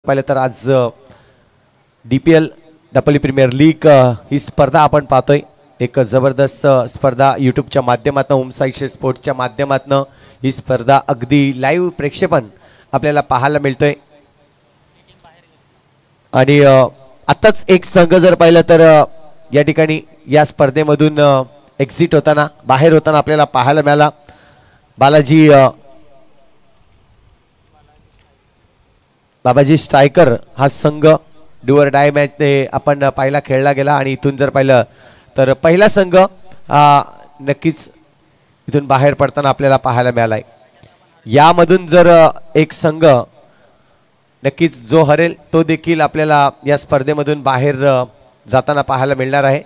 पाहिलं तर आज DPL डब्ल्यू प्रीमियर लीग ही स्पर्धा आपण पाहतोय. एक जबरदस्त स्पर्धा यूट्यूबच्या माध्यमातून ओमसाई स्पोर्ट्सच्या माध्यमातून ही स्पर्धा अगदी लाईव्ह प्रेक्षेपण आपल्याला पाहायला मिळतोय. आणि आताच एक संघ जर पाहिलं तर या ठिकाणी या स्पर्धेमधून एक्झिट होताना बाहेर होताना आपल्याला पाहायला मिळाला. बाबाजी स्ट्रायकर हा संघ डू ऑर डाय मॅच आपण पाहिला खेळला गेला. आणि इथून जर पाहिलं तर पहिला संघ नक्कीच इथून बाहेर पडताना आपल्याला पाहायला मिळालाय. यामधून जर एक संघ नक्कीच जो हरेल तो देखील आपल्याला या स्पर्धेमधून बाहेर जाताना पाहायला मिळणार आहे.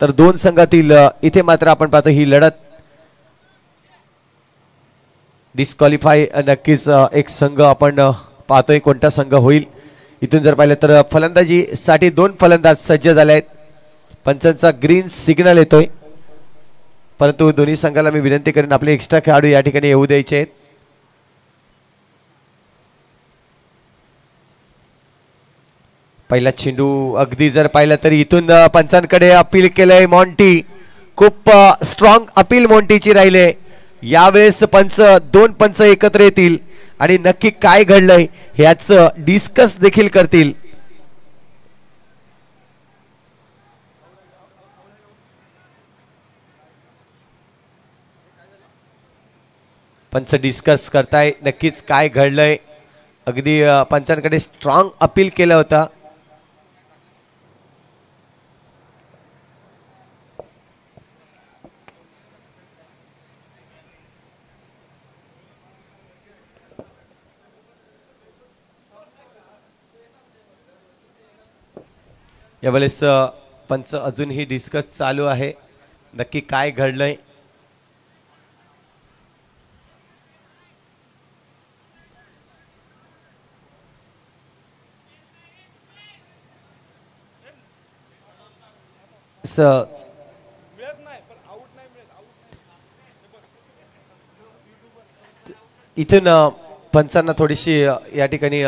तर दोन संघातील इथे मात्र आपण पाहतो ही लढत डिस्क्वालिफाय नक्कीच एक संघ आपण पाहतोय कोणता संघ होईल. इथून जर पाहिलं तर फलंदाजीसाठी दोन फलंदाज सज्ज झाले आहेत. पंचांचा ग्रीन सिग्नल येतोय, परंतु दोन्ही संघाला मी विनंती करेन आपले एक्स्ट्रा खेळाडू या ठिकाणी येऊ द्यायचे आहेत. पहिला चेंडू अगदी जर पाहिलं तर इथून पंचांकडे अपील केलंय मॉन्टी. खूप स्ट्रॉंग अपील मॉन्टीची राहिले. यावेळेस दोन पंच एकत्र येतील आणि नक्की काय घडलंय ह्याच डिस्कस देखील करतील. पंच डिस्कस करताय नक्कीच काय घडलंय. अगदी पंचांकडे स्ट्रॉंग अपील केलं होतं. यावेळेस पंच अजूनही डिस्कस चालू आहे. नक्की काय घडलंय. इथून पंचांना थोडीशी या ठिकाणी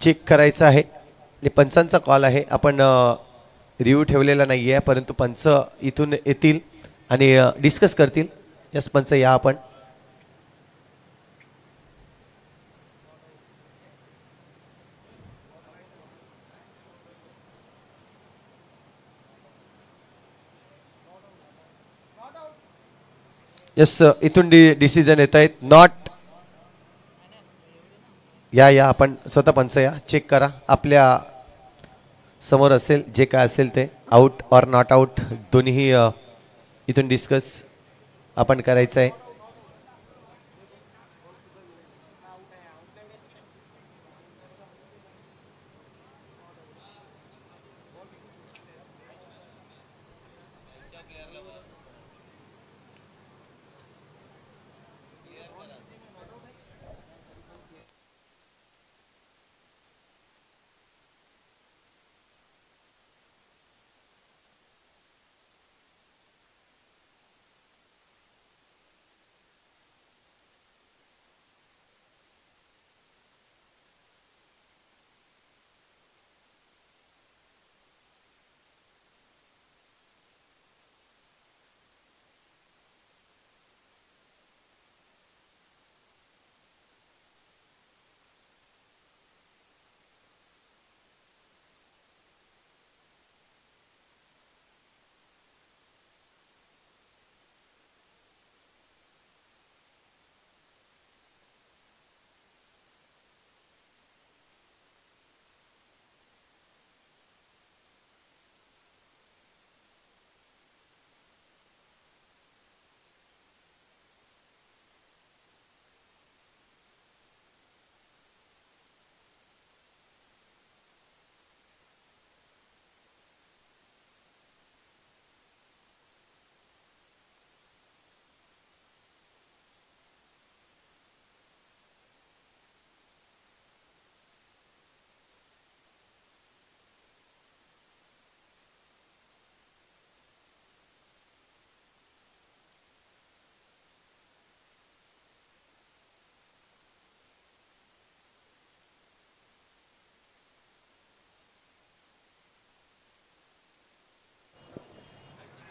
चेक करायचं आहे आणि पंचांचा कॉल आहे. आपण रिव्ह्यू ठेवलेला नाही आहे, परंतु पंच इथून येतील आणि डिस्कस करतील. यस पंच या आपण. यस इथून डिसिजन येत आहेत. नॉट या आपण स्वतः पंच या चेक करा. आपल्या समोर असेल जे काय असेल ते आउट और नॉट आउट दोन्ही इथून डिस्कस आपण करायचं आहे.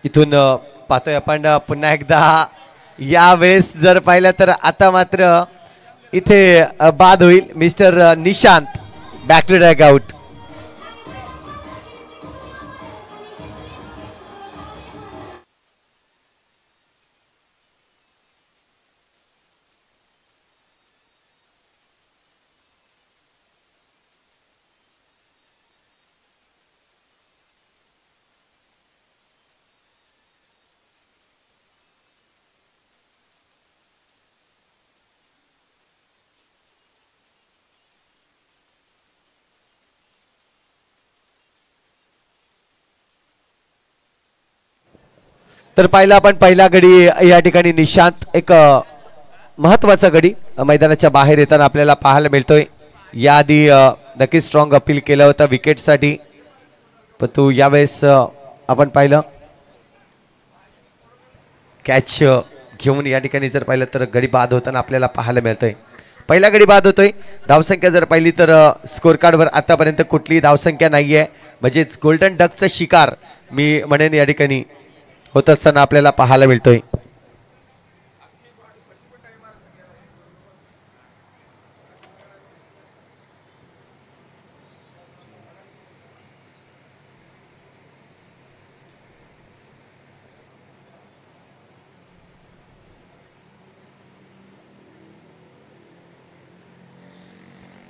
इथून पाहतोय आपण पुन्हा एकदा यावेळेस जर पाहिलं तर आता मात्र इथे बाद होईल. Mister Nishant back to dugout. तर पाहिलं आपण पहिला गडी या ठिकाणी निशांत एक महत्वाचा गडी मैदानाच्या बाहेर येताना आपल्याला पाहायला मिळतोय. याआधी नक्कीच स्ट्रॉंग अपील केलं होतं विकेटसाठी, पण तू यावेळेस आपण पाहिलं कॅच घेऊन या ठिकाणी जर पाहिलं तर गडी बाद होताना आपल्याला पाहायला मिळतोय. पहिला गडी बाद होतोय. धावसंख्या जर पाहिली तर स्कोर कार्डवर आतापर्यंत कुठलीही धावसंख्या नाहीये, म्हणजेच गोल्डन डकचा शिकार मी म्हणेन या ठिकाणी होत असताना आपल्याला पाहायला मिळतोय.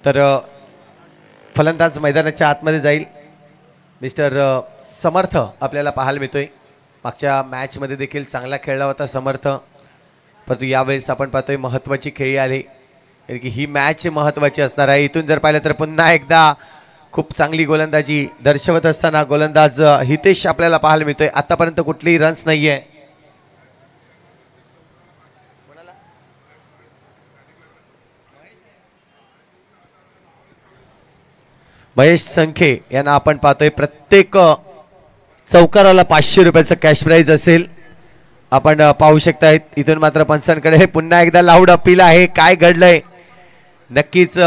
तर फलंदाज मैदानाच्या आतमध्ये जाईल. मिस्टर समर्थ आपल्याला पाहायला मिळतोय. मागच्या मॅचमध्ये देखील चांगला खेळला होता समर्थ, परंतु यावेळेस आपण पाहतोय महत्त्वाची खेळी आली, कारण की ही मॅच महत्त्वाची असणार आहे. इथून जर पाहिलं तर पुन्हा एकदा खूप चांगली गोलंदाजी दर्शवत असताना गोलंदाज हितेश आपल्याला पाहायला मिळतोय. आतापर्यंत कुठलीही रन्स नाहीये. महेश संखे यांना आपण पाहतोय. प्रत्येक चौकाराला 500 रुपयाचं कॅश प्राइज असेल. आपण पाहू शकताय. इथून मात्र पंचांकडे पुन्हा एकदा लाऊड अपील आहे. काय घडलंय नक्कीच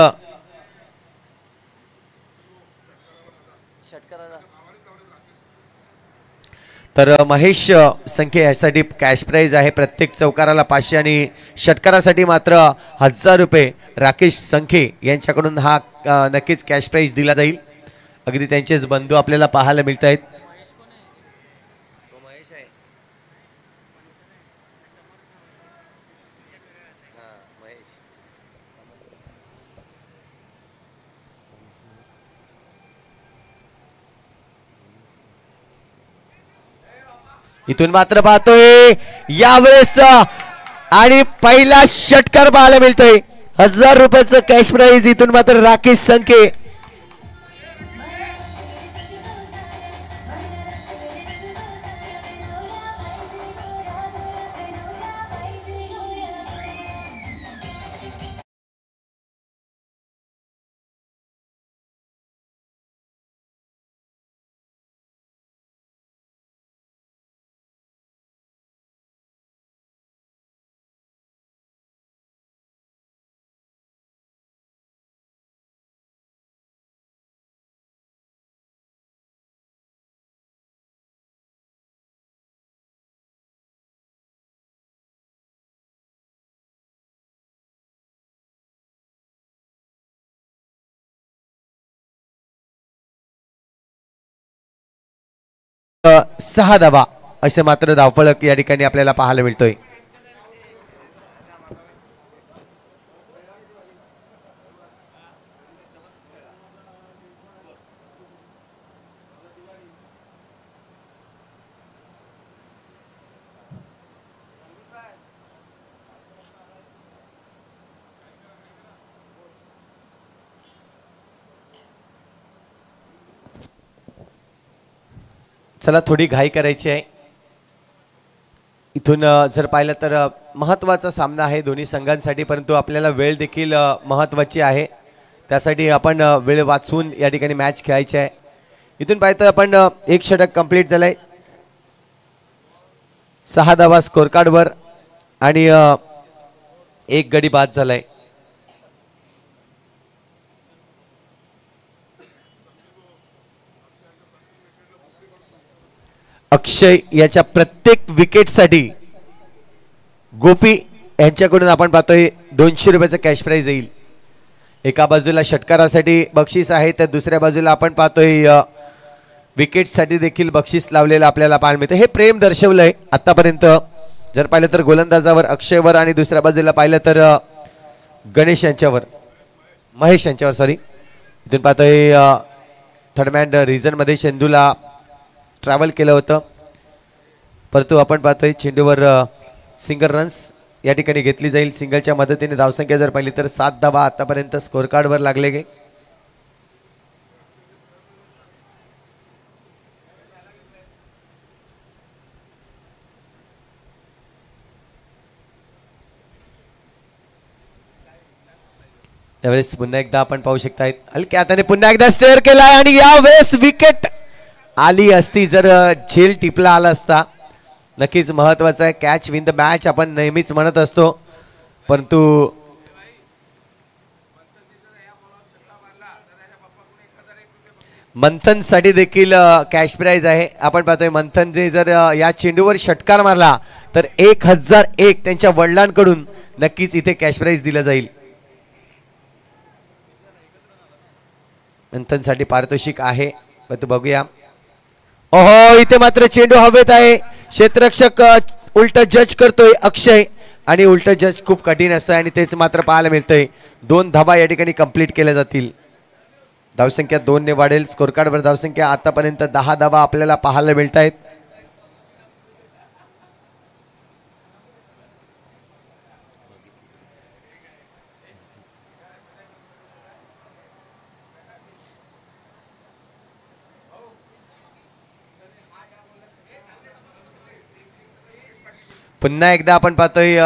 तर महेश संखे यासाठी कॅश प्राइज आहे. प्रत्येक चौकाराला 500 आणि षटकारासाठी मात्र 1000 रुपये राकेश संखे यांच्याकडून हा नक्कीच कॅश प्राइज दिला जाईल. अगदी त्यांचेच बंधू आपल्याला पाहायला मिळत आहेत. इथून मात्र पाहतोय यावेळेस आणि पहिला षटकार पाहायला मिळतोय. 1000 रुपयाचं कॅश प्राइज. इथून मात्र राकेश संखे सहा धावा असे मात्र धावफलक या ठिकाणी आपल्याला पाहायला मिळतोय. चला थोडी घाई करायची आहे. इथून जर पाहिलं तर महत्त्वाचा सामना आहे दोन्ही संघांसाठी, परंतु आपल्याला वेळ देखील महत्त्वाची आहे. त्यासाठी आपण वेळ वाचवून या ठिकाणी मॅच खेळायची आहे. इथून पाहतो आपण एक षटक कंप्लीट झालंय. 6 धावा स्कोर कार्डवर आणि एक गडी बाद झालाय. अक्षय याच्या प्रत्येक विकेटसाठी गोपी यांच्याकडून आपण पाहतोय 200 रुपयाचं कॅश प्राइज येईल. एका बाजूला षटकारासाठी बक्षीस आहे तर दुसऱ्या बाजूला आपण पाहतोय विकेटसाठी देखील बक्षीस लावलेलं आपल्याला पाहायला मिळतं. हे प्रेम दर्शवलंय आतापर्यंत. जर पाहिलं तर गोलंदाजावर अक्षयवर आणि दुसऱ्या बाजूला पाहिलं तर गणेश यांच्यावर, महेश यांच्यावर सॉरी. इथून पाहतोय थर्डमॅन रिझनमध्ये चेंडूला ट्रॅव्हल केलं होतं, परंतु आपण पाहतोय चेंडूवर सिंगल रन्स या ठिकाणी घेतली जाईल. सिंगलच्या मदतीने धावसंख्या जर पाहिली तर 7 धावा आतापर्यंत स्कोर कार्डवर लागले गे. त्यावेळेस पुन्हा एकदा आपण पाहू शकताय हलक्या हाताने पुन्हा एकदा स्टेअर केलाय आणि यावेळेस विकेट आली असती. जर झेल टिपला आला असता नक्कीच महत्वाचं आहे. कॅच विन द मॅच आपण नेहमीच म्हणत असतो, परंतु मंथन साठी देखील कॅश प्राइज आहे. आपण पाहतोय मंथन जे जर या चेंडूवर षटकार मारला तर 1001 त्यांच्या वडिलांकडून नक्कीच इथे कॅश प्राइज दिलं जाईल. मंथन साठी पारितोषिक आहे, परंतु बघूया. ओहो, इथे मात्र चेंडू हवेत आहे. क्षेत्ररक्षक उलट जज करतोय अक्षय आणि उलट जज खूप कठीण असतं आणि तेच मात्र पाहायला मिळतंय. 2 धावा या ठिकाणी कंप्लीट केल्या जातील. धावसंख्या 2 ने वाढेल. स्कोर कार्डवर धावसंख्या आतापर्यंत 10 धावा आपल्याला पाहायला मिळत आहेत. पुन्हा एकदा आपण पाहतोय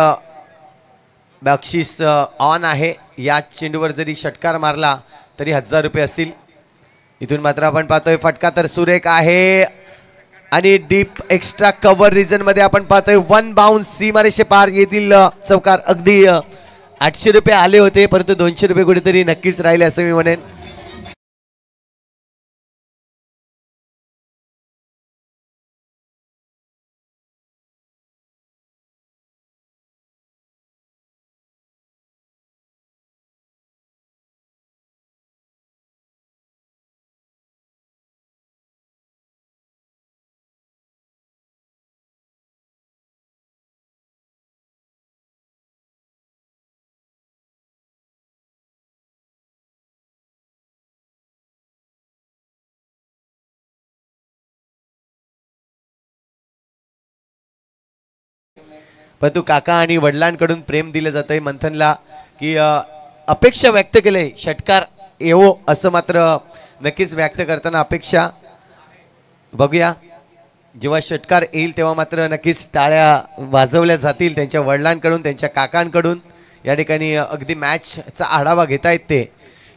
बक्षीस ऑन आहे. या चेंडूवर जरी षटकार मारला तरी 1000 रुपये असतील. इथून मात्र आपण पाहतोय फटका तर सुरेख आहे आणि डीप एक्स्ट्रा कव्हर रिजन मध्ये आपण पाहतोय 1 बाउन्स सीमारेषे पार येथील चौकार. अगदी 800 रुपये आले होते, परंतु 200 रुपये कुठेतरी नक्कीच राहिले असं मी म्हणेन. परंतु काका आणि वडिलांकडून प्रेम दिलं जातंय मंथनला की अपेक्षा व्यक्त केले षटकार येवो असं मात्र नक्कीच व्यक्त करताना अपेक्षा. बघूया जेव्हा षटकार येईल तेव्हा मात्र नक्कीच टाळ्या वाजवल्या जातील त्यांच्या वडिलांकडून, त्यांच्या काकांकडून. या ठिकाणी अगदी मॅचचा आढावा घेता येत ते.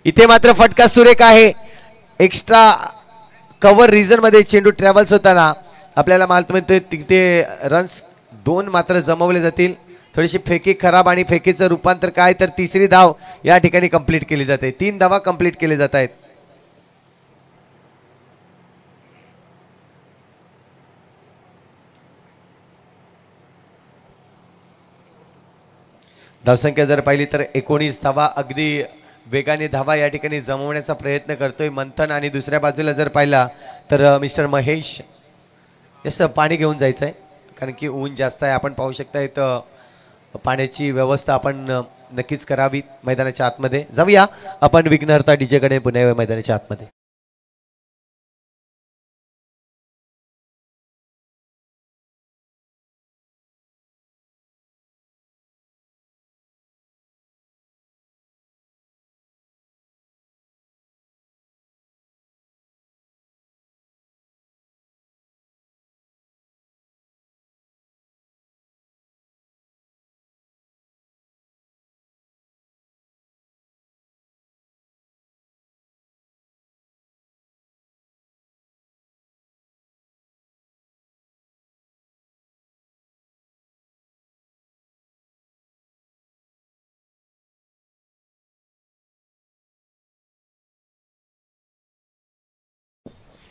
इथे मात्र फटका सुरेख आहे. एक्स्ट्रा कव्हर रिजन मध्ये चेंडू ट्रॅव्हल्स होताना आपल्याला माहिती मिळते तिथे रन्स 2 मात्र जमवले जातील. थोडीशी फेकी खराब आणि फेकीचं रूपांतर काय तर तिसरी धाव या ठिकाणी कंप्लीट केली जाते. 3 धावा कंप्लीट केले जात आहेत. धावसंख्या जर पाहिली तर 19 धावा. अगदी वेगाने धावा या ठिकाणी जमवण्याचा प्रयत्न करतोय मंथन आणि दुसऱ्या बाजूला जर पाहिला तर मिस्टर महेश यस पाणी घेऊन जायचं आहे कारण की ऊन जास्त आहे. आपण पाहू शकता इथं पाण्याची व्यवस्था आपण नक्कीच करावी मैदानाच्या आतमध्ये. जाऊया आपण विघ्नहर्ता डीजे कडे पुन्हा मैदानाच्या आतमध्ये.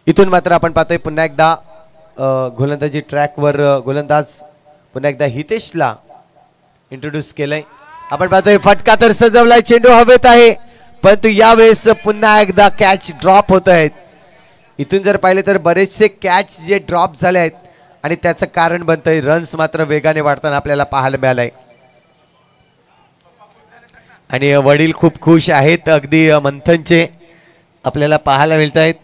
इथून मात्र आपण पाहतोय पुन्हा एकदा गोलंदाजी ट्रॅकवर गोलंदाज पुन्हा एकदा हितेशला इंट्रोड्यूस केलंय. आपण पाहतोय फटका तर सजवलाय, चेंडू हवेत आहे परंतु यावेळेस पुन्हा एकदा कॅच ड्रॉप होत आहेत. इथून जर पाहिले तर बरेचसे कॅच जे ड्रॉप झाले आहेत आणि त्याचं कारण बनतंय रन्स मात्र वेगाने वाढताना आपल्याला पाहायला मिळालंय. आणि वडील खूप खुश आहेत अगदी मंथनचे आपल्याला पाहायला मिळत आहेत,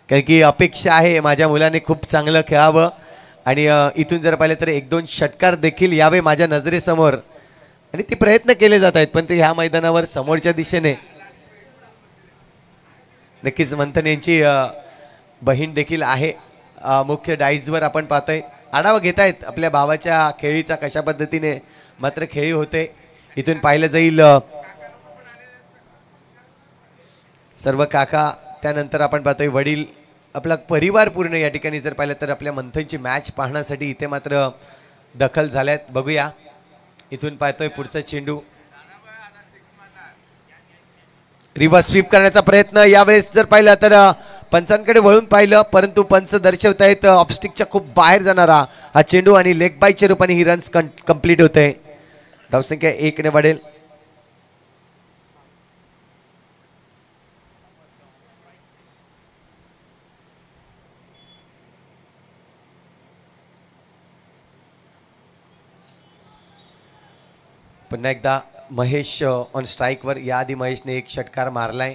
कारण की अपेक्षा आहे माझ्या मुलाने खूप चांगलं खेळावं आणि इथून जर पाहिलं तर 1-2 षटकार देखील यावे माझ्या नजरेसमोर आणि ते प्रयत्न केले जात आहेत. पण ते ह्या मैदानावर समोरच्या दिशेने नक्कीच मंथन यांची बहीण देखील आहे मुख्य डाईजवर. आपण पाहतोय आढावा घेत आहेत आपल्या भावाच्या खेळीचा कशा पद्धतीने मात्र खेळी होते. इथून पाहिलं जाईल सर्व काका, त्यानंतर आपण पाहतोय वडील, आपला परिवार पूर्ण या ठिकाणी जर पाहिलं तर आपल्या मंथनची मॅच पाहण्यासाठी इथे मात्र दखल झाल्यात. बघूया इथून पाहतोय पुढचा चेंडू रिव्हर्स स्वीप करण्याचा प्रयत्न. यावेळेस जर पाहिलं तर पंचांकडे वळून पाहिलं परंतु पंच दर्शवत आहेत ऑफस्टिकच्या खूप बाहेर जाणारा हा चेंडू आणि लेग बायच्या रूपाने ही रन्स कंप्लीट होते. धावसंख्या 1 ने वाढेल. पुन्हा एकदा महेश ऑन स्ट्राईकवर. याआधी महेशने एक षटकार मारलाय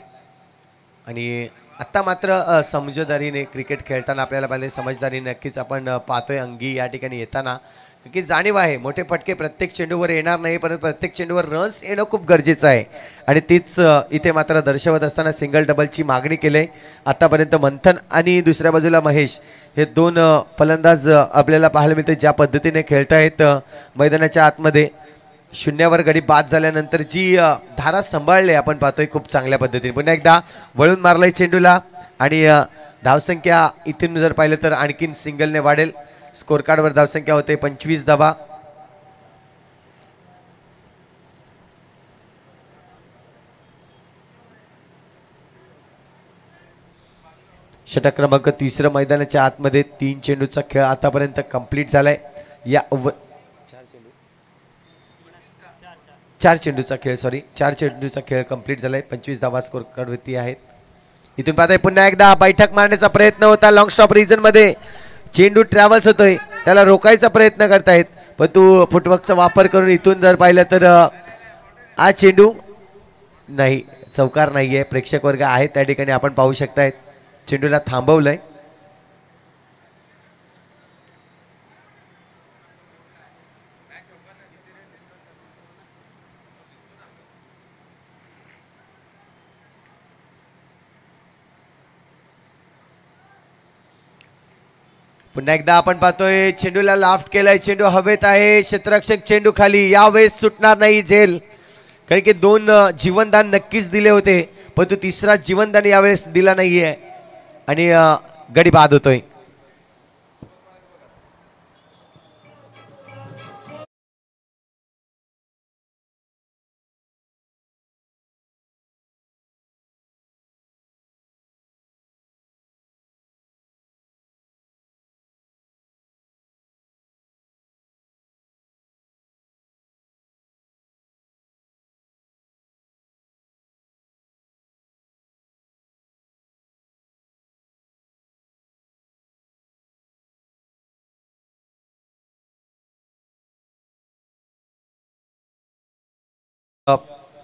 आणि आता मात्र समजदारीने क्रिकेट खेळताना आपल्याला पाहिजे समजदारी नक्कीच आपण पाहतोय अंगी या ठिकाणी येताना, की जाणीव आहे मोठे फटके प्रत्येक चेंडूवर येणार नाही परंतु प्रत्येक चेंडूवर रन्स येणं खूप गरजेचं आहे आणि तीच इथे मात्र दर्शवत असताना सिंगल डबलची मागणी केली. आतापर्यंत मंथन आणि दुसऱ्या बाजूला महेश हे 2 फलंदाज आपल्याला पाहायला मिळते ज्या पद्धतीने खेळतायत मैदानाच्या आतमध्ये. शून्यावर गडी बाद झाल्यानंतर जी धारा सांभाळली आपण पाहतोय खूप चांगल्या पद्धतीने. पुन्हा एकदा वळून मारलाय चेंडूला आणि धावसंख्या इथून जर पाहिलं तर आणखीन सिंगलने वाढेल. स्कोर कार्डवर धावसंख्या होते 25 धावा. षटक क्रमांक 3 मैदानाच्या आतमध्ये 3 चेंडूचा खेळ आतापर्यंत कंप्लीट झालाय. या 4 चेंडूचा खेळ कंप्लीट झालाय. 25 धावा स्कोर कार्डवरती आहेत. इथून पाहताय पुन्हा एकदा बैठक मारण्याचा प्रयत्न होता. लॉंग स्टॉप रिजन मध्ये चेंडू ट्रॅव्हल्स होतोय, त्याला रोखायचा प्रयत्न करतायत पण तू फुटवर्कचा वापर करून इथून जर पाहिलं तर हा चेंडू नाही, चौकार नाहीये. प्रेक्षक वर्ग आहेत त्या ठिकाणी आपण पाहू शकतायत. चेंडूला थांबवलंय. पुन्हा एकदा आपण पाहतोय चेंडूला लाफ्ट केलाय, चेंडू हवेत आहे, क्षेत्ररक्षक चेंडू खाली. यावेळेस सुटणार नाही झेल, कारण की 2 जीवनदान नक्कीच दिले होते पण तो तिसरा जीवनदान यावेळेस दिला नाहीये आणि गडी बाद होतोय.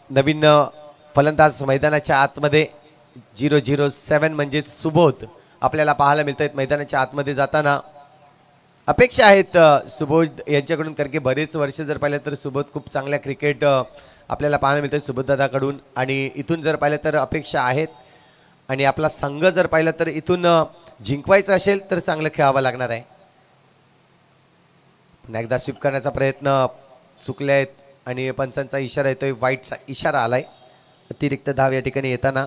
नवीन फलंदाज मैदानाच्या आतमध्ये 007 म्हणजे सुबोध आपल्याला पाहायला मिळत आहेत मैदानाच्या आतमध्ये जाताना. अपेक्षा आहेत सुबोध यांच्याकडून, कारण की बरेच वर्ष जर पाहिलं तर सुबोध खूप चांगल्या क्रिकेट आपल्याला पाहायला मिळतात सुबोध दादाकडून आणि इथून जर पाहिलं तर अपेक्षा आहेत आणि आपला संघ जर पाहिलं तर इथून जिंकवायचं असेल तर चांगलं खेळावं लागणार आहे. पुन्हा एकदा स्वीप करण्याचा प्रयत्न चुकले आहेत आणि पंचांचा इशारा येतोय, वाईटचा इशारा आलाय. अतिरिक्त धाव या ठिकाणी येताना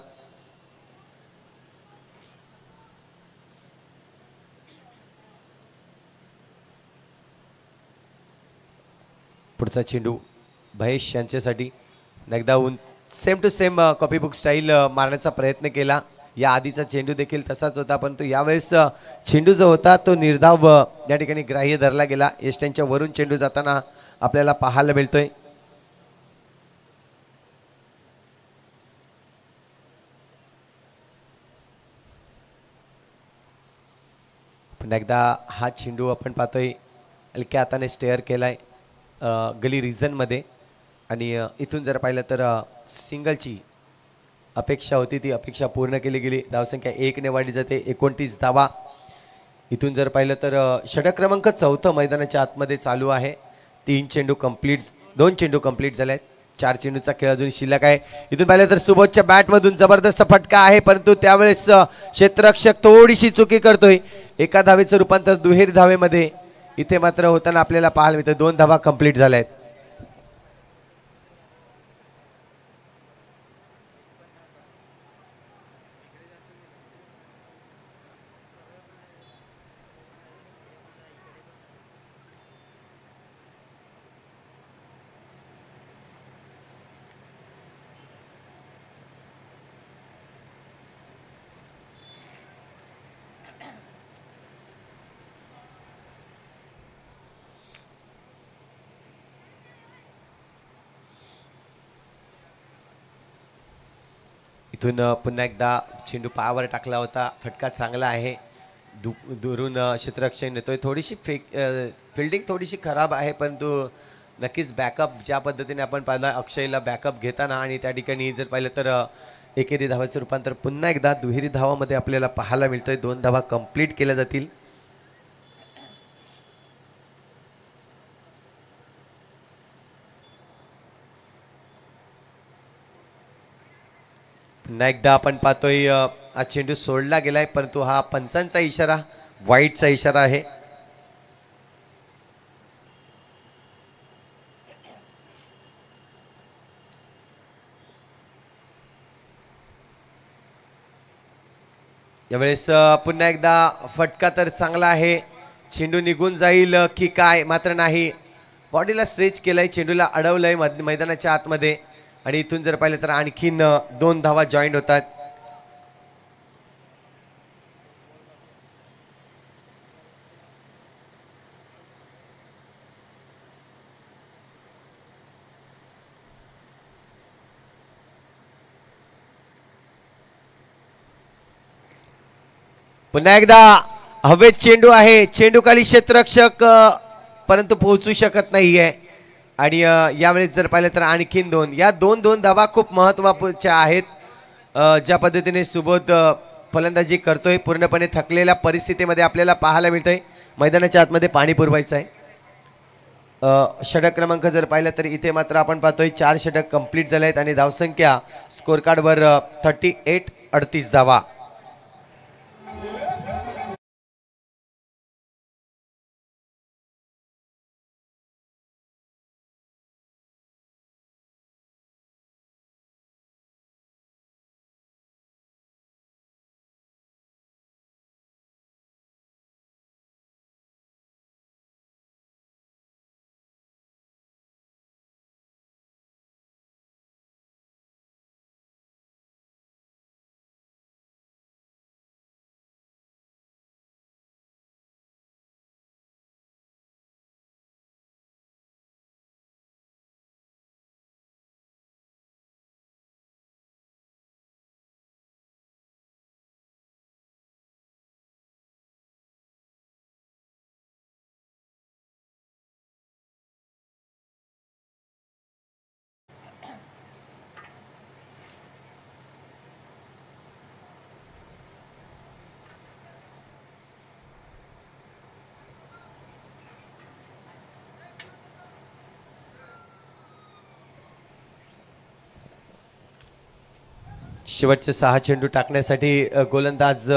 पुढचा चेंडू महेश यांच्यासाठी. एकदा same to same copy book style मारण्याचा प्रयत्न केला. या आधीचा चेंडू देखील तसाच होता, परंतु यावेळेस चेंडू जो होता तो निर्धाव या ठिकाणी ग्राह्य धरला गेला. यष्ट्यांच्या वरून चेंडू जाताना आपल्याला पाहायला मिळतोय. पुन्हा एकदा हा चेंडू आपण पाहतोय हलक्या हाताने स्टेअर केलाय गली रिजनमध्ये आणि इथून जर पाहिलं तर सिंगलची अपेक्षा होती ती अपेक्षा पूर्ण केली गेली. धावसंख्या 1 ने वाढली जाते 29 धावा. इथून जर पाहिलं तर षटक क्रमांक 4 मैदानाच्या आतमध्ये चालू आहे. 2 चेंडू कंप्लीट झाले आहेत. 4 चेंडूचा खेळ अजून शिल्लक आहे. इथून पाहिलं तर सुबोधच्या बॅटमधून जबरदस्त फटका आहे, परंतु त्यावेळेस क्षेत्ररक्षक थोडीशी चुकी करतोय. एका धावेचं रूपांतर दुहेरी धावेमध्ये इथे मात्र होताना आपल्याला पाहायला मिळतं. 2 धावा कंप्लीट झाल्या आहेत. इथून पुन्हा एकदा चेंडू पायावर टाकला होता. फटका चांगला आहे. दुरून क्षेत्ररक्षण नेतोय. थोडीशी फिल्डिंग थोडीशी खराब आहे, परंतु नक्कीच बॅकअप ज्या पद्धतीने आपण पाहिला अक्षयला बॅकअप घेताना आणि त्या ठिकाणी जर पाहिलं तर एकेरी धावाचं रूपांतर पुन्हा एकदा दुहेरी धावामध्ये आपल्याला पाहायला मिळतोय. 2 धावा कंप्लीट केल्या जातील. पुन्हा एकदा आपण पाहतोय हा चेंडू सोडला गेलाय, परंतु हा पंचांचा इशारा वाईटचा इशारा आहे. यावेळेस पुन्हा एकदा फटका तर चांगला आहे. चेंडू निघून जाईल की काय, मात्र नाही. बॉडीला स्ट्रेच केलंय, चेंडूला अडवलंय मैदानाच्या आतमध्ये आणि इथून जर पाहिलं तर आणखीन 2 धावा जॉईंट होतात. पुन्हा एकदा हवेत चेंडू आहे. चेंडू खाली क्षेत्ररक्षक परंतु पोहोचू शकत नाहीये आणि यावेळेस जर पाहिलं तर आणखीन 2 या 2 धावा खूप महत्त्वाच्या आहेत. ज्या पद्धतीने सुबोध फलंदाजी करतोय पूर्णपणे थकलेल्या परिस्थितीमध्ये आपल्याला पाहायला मिळतंय. मैदानाच्या आतमध्ये पाणी पुरवायचं आहे. षटक क्रमांक जर पाहिलं तर इथे मात्र आपण पाहतोय 4 षटक कंप्लीट झाले आहेत आणि धावसंख्या स्कोर कार्डवर 38 धावा. शेवटचे 6 चेंडू टाकण्यासाठी गोलंदाज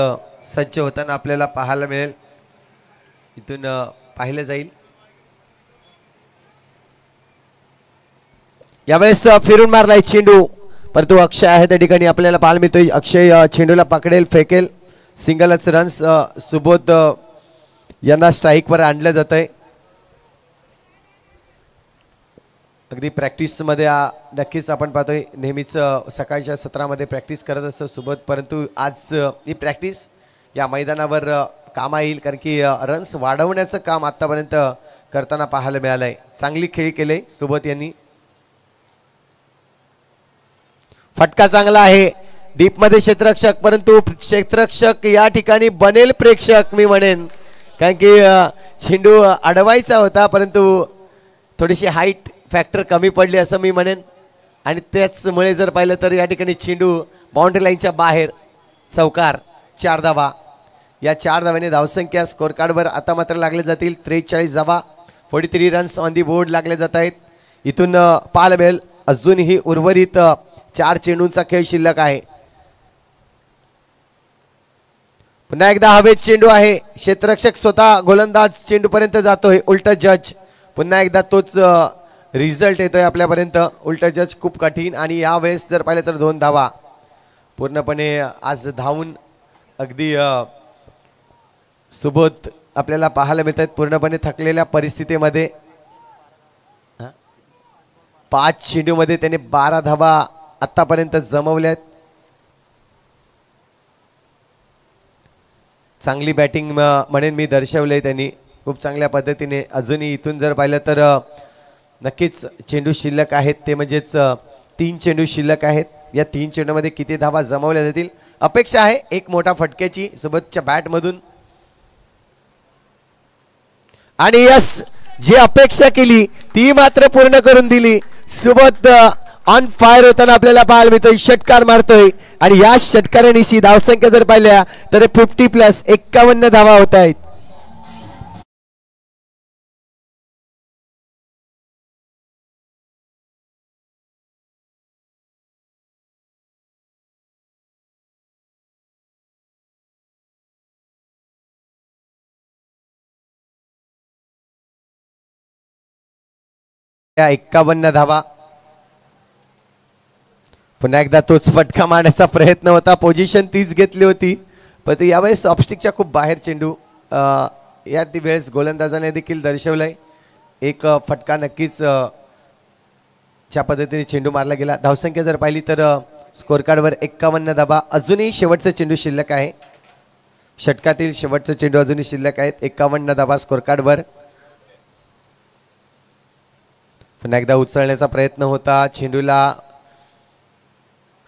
सज्ज होताना आपल्याला पाहायला मिळेल. इथून पाहिलं जाईल. यावेळेस फिरून मारलाय चेंडू, परंतु अक्षय आहे त्या ठिकाणी आपल्याला पाहायला मिळतोय. अक्षय चेंडूला पकडेल, फेकेल. सिंगलच रन्स सुबोध यांना स्ट्राईकवर आणलं जात आहे. अगदी प्रॅक्टिसमध्ये नक्कीच आपण पाहतोय नेहमीच सकाळच्या सत्रामध्ये प्रॅक्टिस करत असतो सुबोध, परंतु आज ही प्रॅक्टिस या मैदानावर कामा येईल, कारण की रन्स वाढवण्याचं काम आतापर्यंत करताना पाहायला मिळालंय. चांगली खेळी केले सुबोध यांनी. फटका चांगला आहे डीप मध्ये क्षेत्ररक्षक, परंतु क्षेत्ररक्षक या ठिकाणी बनेल प्रेक्षक मी म्हणेन, कारण की चेंडू अडवायचा होता परंतु थोडीशी हाईट फॅक्टर कमी पडली असं मी म्हणेन, आणि त्याचमुळे जर पाहिलं तर या ठिकाणी चेंडू बाउंड्री लाईनच्या बाहेर. चौकार 4 धावा. या 4 धाव्याने धावसंख्या स्कोर कार्डवर आता मात्र लागले जातील 43 धावा. 43 रन्स ऑन दी बोर्ड लागले जात आहेत. इथून पाहायला मिळेल अजूनही उर्वरित 4 चेंडूंचा खेळ शिल्लक आहे. पुन्हा एकदा हवेत चेंडू आहे. क्षेत्ररक्षक स्वतः गोलंदाज चेंडूपर्यंत जातोय. उलट जज पुन्हा एकदा तोच रिझल्ट येतोय आपल्यापर्यंत. उलट जज खूप कठीण, आणि यावेळेस जर पाहिलं तर 2 धावा पूर्णपणे आज धावून अगदी सुबोध आपल्याला पाहायला मिळतात पूर्णपणे थकलेल्या परिस्थितीमध्ये. 5 चेंडूमध्ये त्याने 12 धावा आतापर्यंत जमवल्यात. चांगली बॅटिंग म्हणेन मी दर्शवलंय त्यांनी खूप चांगल्या पद्धतीने. अजूनही इथून जर पाहिलं तर नक्कीच चेंडू शिल्लक आहेत, ते म्हणजेच 3 चेंडू शिल्लक आहेत. या 3 चेंडूमध्ये किती धावा जमवल्या जातील अपेक्षा आहे एक मोठा फटक्याची सुबोधच्या बॅटमधून. आणि यस, जी अपेक्षा केली ती मात्र पूर्ण करून दिली. सुबोध ऑन फायर होताना आपल्याला पाहायला मिळतोय. षटकार मारतोय, आणि या षटकारानिशी धावसंख्या जर पाहिल्या तर 50+ 51 धावा होत आहेत. त्या 51 धावा. पुन्हा एकदा तोच फटका मारण्याचा प्रयत्न होता. पोझिशन तीच घेतली होती, पण यावेळेस ऑफस्टिकच्या खूप बाहेर चेंडू या वेळेस गोलंदाजाने देखील दर्शवलंय. एक फटका नक्कीच ज्या पद्धतीने चेंडू मारला गेला. धावसंख्या जर पाहिली तर स्कोर कार्डवर 51 धावा. अजूनही शेवटचा चेंडू शिल्लक आहे. षटकातील शेवटचा चेंडू अजूनही शिल्लक आहेत. 51 धावा स्कोर कार्डवर. पुन्हा एकदा उचलण्याचा प्रयत्न होता चेंडूला,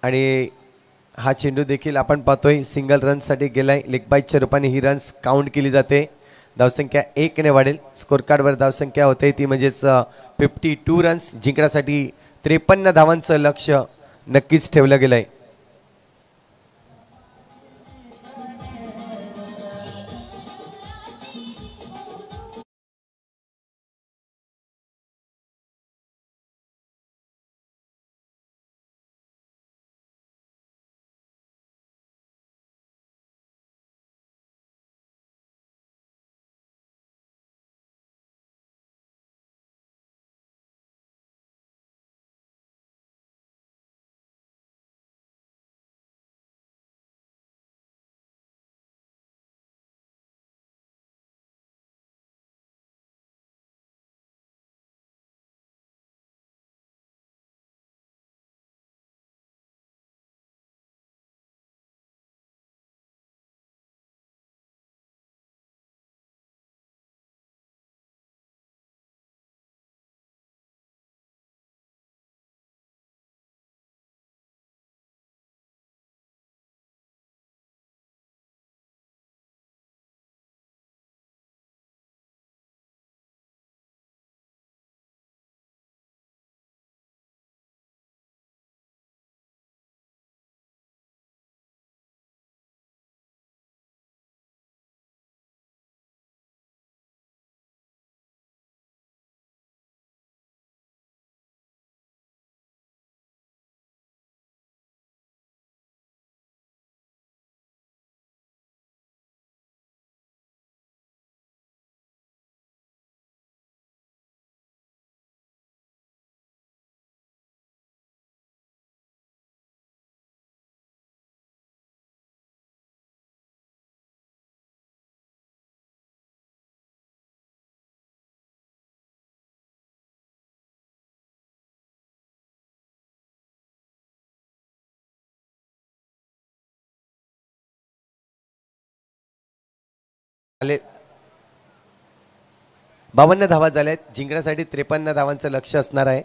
आणि हा चेंडू देखील आपण पाहतोय सिंगल रनसाठी गेलाय. लेग बाईच्या रूपाने ही रन्स काउंट केली जाते. धावसंख्या 1 ने वाढेल. स्कोर कार्डवर धावसंख्या होते ती म्हणजेच 52 रन्स. जिंकण्यासाठी 53 धावांचं लक्ष्य नक्कीच ठेवलं गेलंय. 52 धावा झाल्यात. जिंकण्यासाठी 53 धावांचं लक्ष असणार आहे.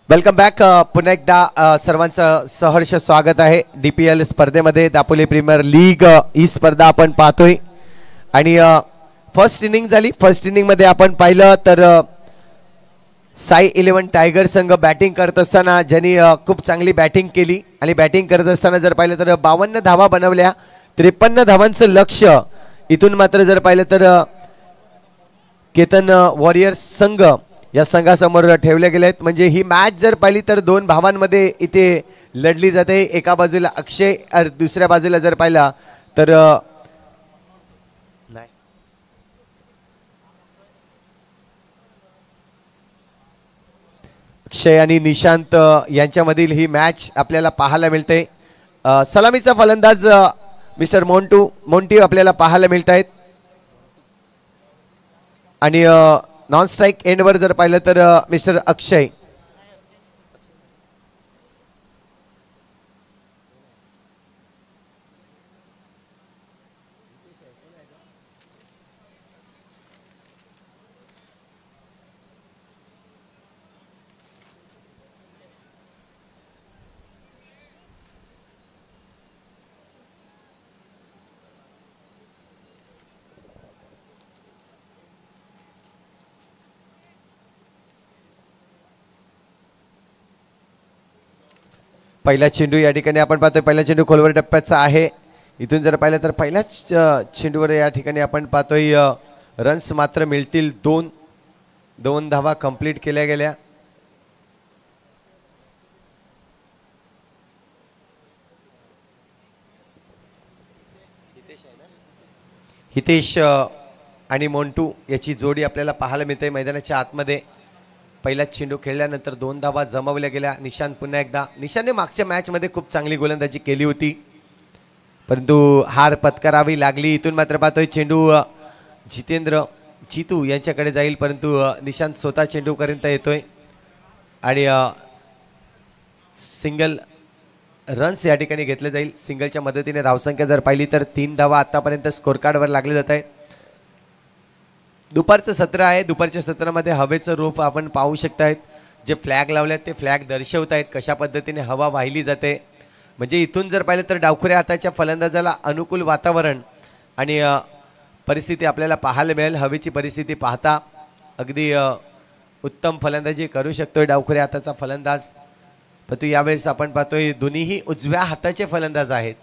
Welcome back. पुन्हा एकदा सर्वांचं सहर्ष स्वागत आहे DPL स्पर्धेमध्ये. दापोली प्रीमियर लीग ही स्पर्धा आपण पाहतोय आणि फर्स्ट इनिंग झाली. फर्स्ट इनिंग मध्ये आपण पाहिलं तर साई 11 टायगर संघ बॅटिंग करत असताना ज्यांनी खूप चांगली बॅटिंग केली आणि बॅटिंग करत असताना जर पाहिलं तर 52 धावा बनवल्या. 53 धावांचं लक्ष इथून मात्र जर पाहिलं तर केतन वॉरियर्स संघ या संघासमोर ठेवले गेले आहेत. म्हणजे ही मॅच जर पाहिली तर दोन भावांमध्ये इथे लढली जाते. एका बाजूला अक्षय, दुसऱ्या बाजूला जर पाहिला तर अक्षय आणि निशांत यांच्यामधील ही मॅच आपल्याला पाहायला मिळते. सलामीचा फलंदाज मिस्टर मोंटी आपल्याला पाहायला मिळत आहेत आणि नॉन स्ट्राइक एंडवर जर पाहिलं तर मिस्टर अक्षय. पहिला चेंडू या ठिकाणी आपण पाहतोय. पहिला चेंडू खोलवर टप्प्याचा आहे. इथून जर पाहिलं तर पहिल्याच चेंडूवर या ठिकाणी आपण पाहतोय रन्स मात्र मिळतील. दोन धावा कंप्लीट केल्या गेल्या. हितेश आणि मोंटू याची जोडी आपल्याला पाहायला मिळते मैदानाच्या आतमध्ये. पहिला चेंडू खेळल्यानंतर 2 धावा जमवल्या गेल्या. निशांत पुन्हा एकदा, निशांतने मागच्या मॅचमध्ये खूप चांगली गोलंदाजी केली होती परंतु हार पत्करावी लागली. इथून मात्र पाहतोय चेंडू जितू यांच्याकडे जाईल परंतु निशांत स्वतः चेंडूपर्यंत येतोय आणि सिंगल रन्स या ठिकाणी घेतले जाईल. सिंगलच्या मदतीने धावसंख्या जर पाहिली तर 3 धावा आतापर्यंत स्कोर कार्डवर लागले जात आहेत. दुपारचं सत्र आहे. दुपारच्या सत्रामध्ये हवेचं रूप आपण पाहू शकतायत. जे फ्लॅग लावले ते फ्लॅग दर्शवत आहेत कशा पद्धतीने हवा वाहिली जाते. म्हणजे इथून जर पाहिलं तर डावखुऱ्या हाताच्या फलंदाजाला अनुकूल वातावरण आणि परिस्थिती आपल्याला पाहायला मिळेल. हवेची परिस्थिती पाहता अगदी उत्तम फलंदाजी करू शकतोय डावखुऱ्या हाताचा फलंदाज. परंतु यावेळेस आपण पाहतोय दोन्हीही उजव्या हाताचे फलंदाज आहेत.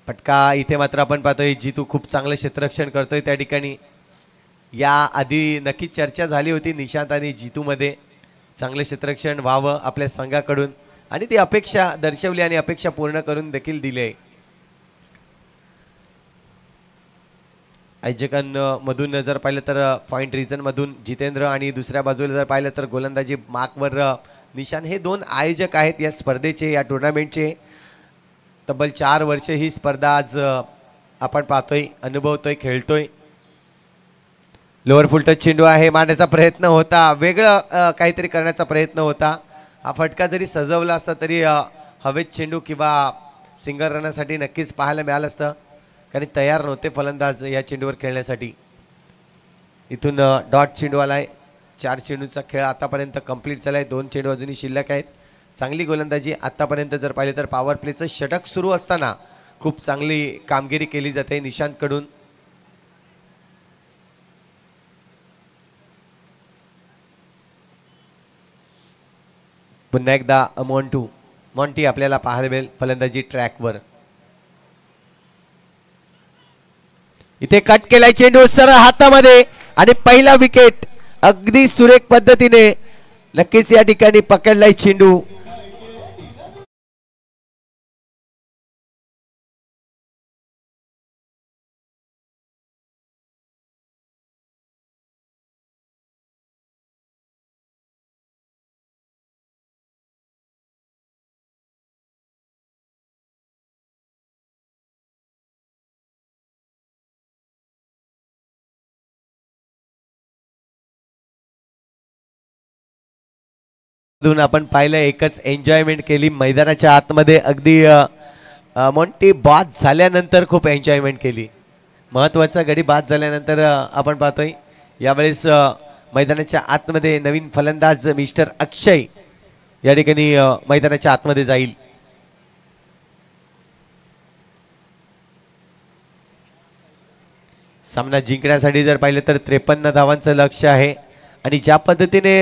फटका इथे मात्र आपण पाहतोय जितू खूप चांगलं क्षेत्ररक्षण करतोय त्या ठिकाणी. या आधी नक्कीच चर्चा झाली होती निशांत आणि जितूमध्ये चांगले क्षेत्ररक्षण व्हावं आपल्या संघाकडून आणि ती अपेक्षा दर्शवली आणि अपेक्षा पूर्ण करून देखील दिली. आयोजकां मधून जर पाहिलं तर पॉइंट रिजन मधून जितेंद्र आणि दुसऱ्या बाजूला जर पाहिलं तर गोलंदाजी मार्कवर निशान हे दोन आयोजक आहेत या स्पर्धेचे या टुर्नामेंटचे. तब्बल 4 वर्ष ही स्पर्धा आज आपण पाहतोय अनुभवतोय खेळतोय. लोअर फुल टच चेंडू आहे मारण्याचा प्रयत्न होता वेगळं काहीतरी करण्याचा प्रयत्न होता. हा फटका जरी सजवला असता तरी हवेत चेंडू किंवा सिंगल रनसाठी नक्कीच पाहायला मिळालं असतं कारण तयार नव्हते फलंदाज या चेंडूवर खेळण्यासाठी. इथून डॉट चेंडू आलाय. 4 चेंडूचा खेळ आतापर्यंत कंप्लीट झालाय. 2 चेंडू अजूनही शिल्लक आहेत. चांगली गोलंदाजी आतापर्यंत जर पाहिले तर पॉवर प्लेचं षटक सुरू असताना खूप चांगली कामगिरी केली जाते निशांतकडून. पुन्हा एकदा मॉन्टी आपल्याला पाहायला मिळेल फलंदाजी ट्रॅकवर. इथे कट केलाय चेंडू सरळ हातामध्ये आणि पहिला विकेट अगदी सुरेख पद्धतीने नक्कीच या ठिकाणी पकडलाय चेंडू. आपण पाहिलं एकच एन्जॉयमेंट केली मैदानाच्या आतमध्ये अगदी मोंटी बाद झाल्यानंतर खूप एन्जॉयमेंट केली. महत्वाचा गडी बाद झाल्यानंतर आपण पाहतोय यावेळेस मैदानाच्या आतमध्ये नवीन फलंदाज मिस्टर अक्षय या ठिकाणी मैदानाच्या आतमध्ये जाईल. सामना जिंकण्यासाठी जर पाहिलं तर 53 धावांचं लक्ष्य आहे आणि ज्या पद्धतीने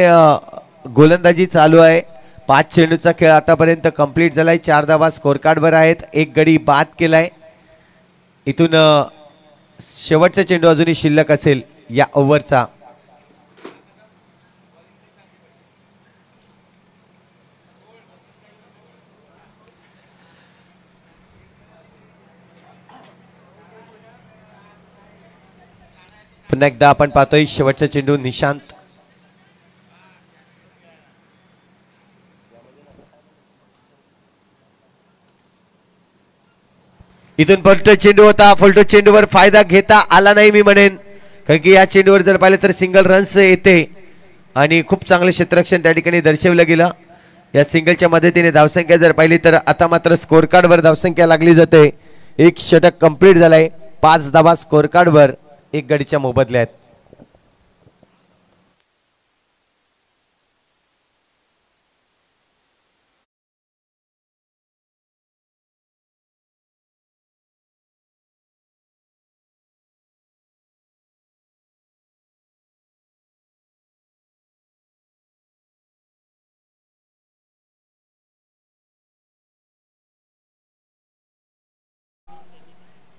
गोलंदाजी चालू आहे 5 चेंडूचा खेळ आतापर्यंत कंप्लीट झालाय. 4 धावा स्कोर कार्डवर आहेत. एक गडी बाद केलाय. इथून शेवटचा चेंडू अजूनही शिल्लक असेल या ओव्हरचा. पुन्हा एकदा आपण पाहतोय शेवटचा चेंडू निशांत. इथून फलटो चेंडू होता. फलटो चेंडूवर फायदा घेता आला नाही मी म्हणेन कारण की या चेंडूवर जर पाहिलं तर सिंगल रन्स येते आणि खूप चांगलं क्षेत्ररक्षण त्या ठिकाणी दर्शवलं गेलं. या सिंगलच्या मदतीने धावसंख्या जर पाहिली तर आता मात्र स्कोर कार्डवर धावसंख्या लागली जाते. एक षटक कंप्लीट झालाय. 5 धावा स्कोर कार्डवर 1 गडीच्या मोबदल्यात.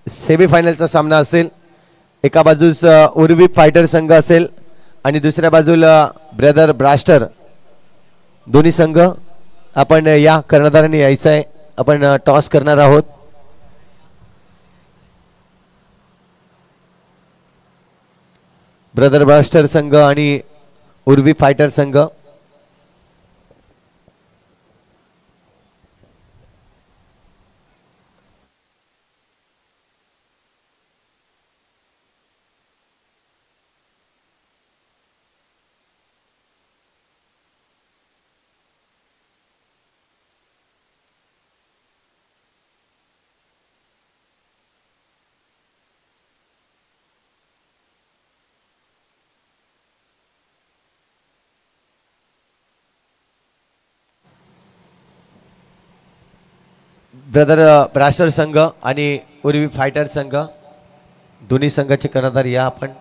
सेमीफायनलचा सामना असेल. एका बाजूस उर्वी फायटर संघ असेल आणि दुसऱ्या बाजूला ब्रदर ब्रास्टर. दोन्ही संघ आपण या कर्णधाराने यायचं आहे. आपण टॉस करणार आहोत. ब्रदर ब्रास्टर संघ आणि उर्वी फायटर संघ. ब्रदर ब्रास्टर संघ आणि उर्वी फायटर संघ दोन्ही संघाचे कर्णधार या आपण.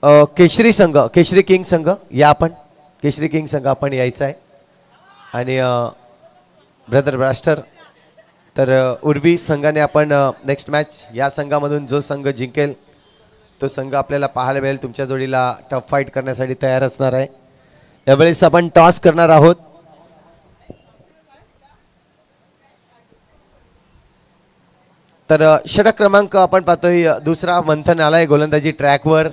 केशरी संघ, केशरी किंग संघ या आपण, केशरी किंग संघ आपण यायचं आहे. आणि ब्रदर ब्रास्टर तर उर्वी संघाने आपण नेक्स्ट मॅच या संघामधून जो संघ जिंकेल तो संघ आपल्याला पाहायला मिळेल. तुमच्या जोडीला टफ फाईट करण्यासाठी तयार असणार आहे. यावेळेस आपण टॉस करणार आहोत. तर षटक क्रमांक आपण पाहतोय दुसरा मंथन आलाय गोलंदाजी ट्रॅकवर.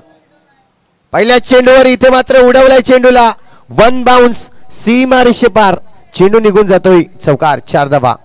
पहिल्या चेंडूवर इथे मात्र उडवलाय चेंडूला, वन बाउन्स, सीमा रेषेपार चेंडू निघून जातोय. चौकार, 4 धावा.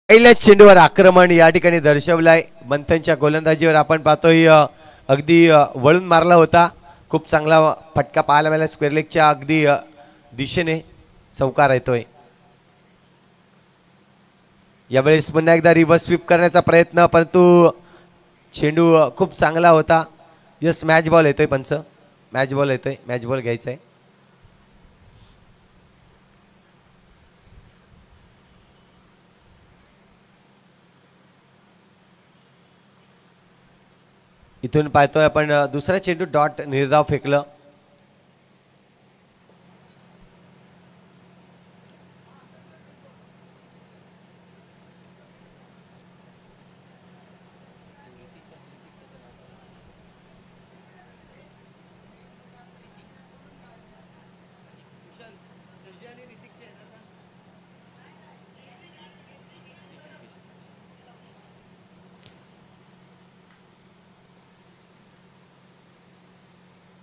पहिल्या चेंडूवर आक्रमण या ठिकाणी दर्शवलाय. मंथनच्या गोलंदाजीवर आपण पाहतोय अगदी वळून मारला होता. खूप चांगला फटका पाहायला मिळाला स्क्वेअर लेगच्या अगदी दिशेने. चौकार येतोय. यावेळेस पुन्हा एकदा रिव्हर्स स्वीप करण्याचा प्रयत्न, परंतु चेंडू खूप चांगला होता. यस, मॅच बॉल येतोय पंच, मॅच बॉल येतोय, मॅच बॉल घ्यायचा आहे. इथून पाहतोय आपण दुसरा चेंडू डॉट निर्धाव फेकलं.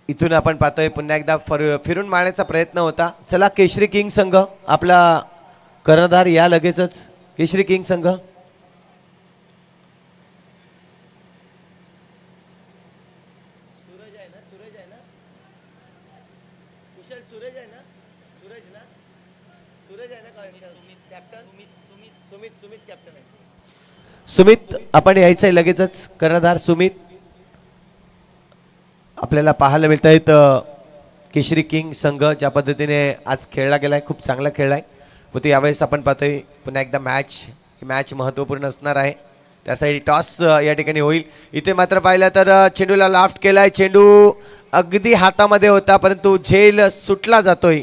इथून आपण पाहतोय पुन्हा एकदा फिरून मारण्याचा प्रयत्न होता. चला केशरी किंग संघ आपला कर्णधार या लगेचच. केशरी किंग संघ सुमित आपण यायचंय लगेचच. कर्णधार सुमित आपल्याला पाहायला मिळत आहेत. केशरी किंग संघ ज्या पद्धतीने आज खेळला गेलाय खूप चांगला खेळलाय. पण यावेळेस आपण पाहतोय पुन्हा एकदा मॅच महत्त्वपूर्ण असणार आहे. त्यासाठी टॉस या ठिकाणी होईल. इथे मात्र पाहिलं तर चेंडूला लाफ्ट केलाय. चेंडू अगदी हातामध्ये होता परंतु झेल सुटला जातोय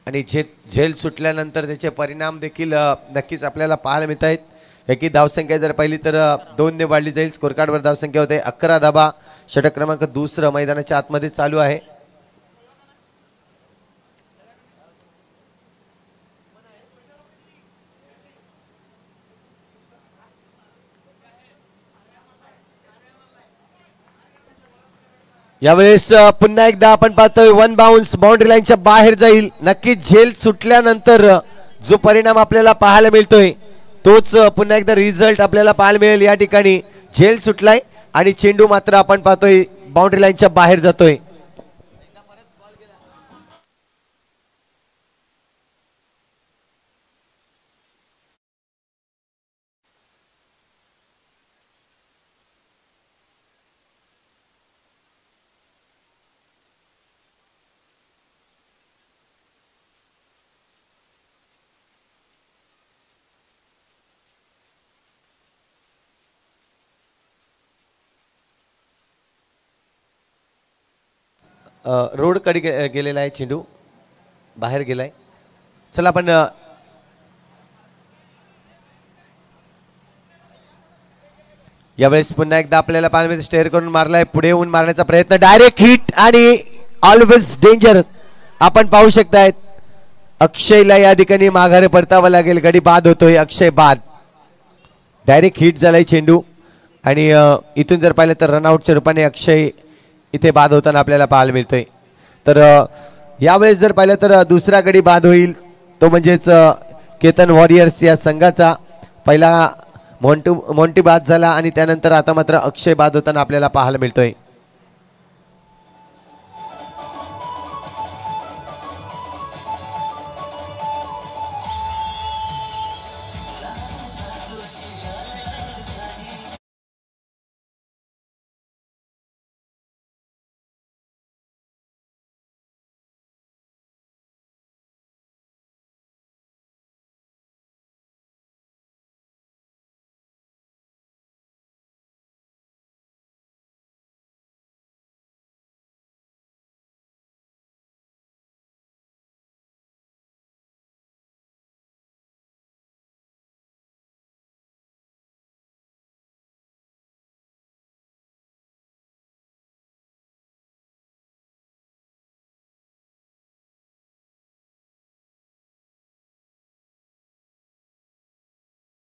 आणि झेल सुटल्यानंतर त्याचे परिणाम देखील नक्कीच आपल्याला पाहायला मिळत आहेत. की धावसंख्या जर पाहिली तर 2 ने वाढली जाईल. स्कोर कार्डवर धावसंख्या होते 11 धाबा. षटक क्रमांक दुसरं मैदानाच्या आतमध्ये चालू आहे. यावेळेस पुन्हा एकदा आपण पाहतोय वन बाउन्स बाउंड्री लाईनच्या बाहेर जाईल. नक्कीच झेल सुटल्यानंतर जो परिणाम आपल्याला पाहायला मिळतोय तोच पुन्हा एकदा रिझल्ट आपल्याला पाहायला मिळेल. या ठिकाणी झेल सुटलाय आणि चेंडू मात्र आपण पाहतोय बाउंड्री लाईनच्या बाहेर जातोय. रोड कडे गेलेला आहे. चेंडू बाहेर गेलाय. चला आपण यावेळेस पुन्हा एकदा आपल्याला पाहायला स्टेअर करून मारलाय. पुढे येऊन मारण्याचा प्रयत्न, डायरेक्ट हिट आणि ऑलवेज डेंजर आपण पाहू शकतायत. अक्षयला या ठिकाणी माघारे परतावं लागेल. गडी बाद होतोय. अक्षय बाद. डायरेक्ट हिट झालाय चेंडू आणि इथून जर पाहिलं तर रनआउटच्या रूपाने अक्षय इथे बाद होताना आपल्याला पाहायला मिळतोय. तर यावेळेस जर पाहिलं तर दुसरा गडी बाद होईल. तो म्हणजेच केतन वॉरियर्स या संघाचा पहिला मोंटी बाद झाला आणि त्यानंतर आता मात्र अक्षय बाद होताना आपल्याला पाहायला मिळतोय.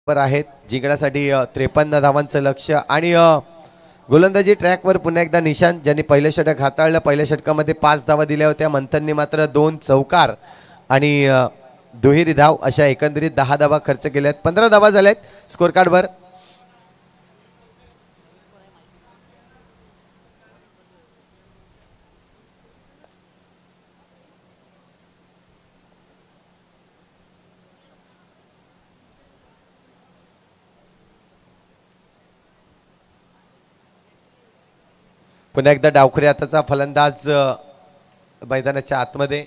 आहेत जिंकण्यासाठी 53 धावांचं लक्ष्य आणि गोलंदाजी ट्रॅकवर पुन्हा एकदा निशांत ज्यांनी पहिलं षटक हाताळलं. पहिल्या षटकामध्ये 5 धावा दिल्या होत्या. मंथनने मात्र 2 चौकार आणि दुहेरी धाव अशा एकंदरीत 10 धावा खर्च केल्यात. 15 धावा झाल्यात स्कोर कार्डवर. पुन्हा एकदा डावखुरी हाताचा फलंदाज मैदानाच्या आतमध्ये.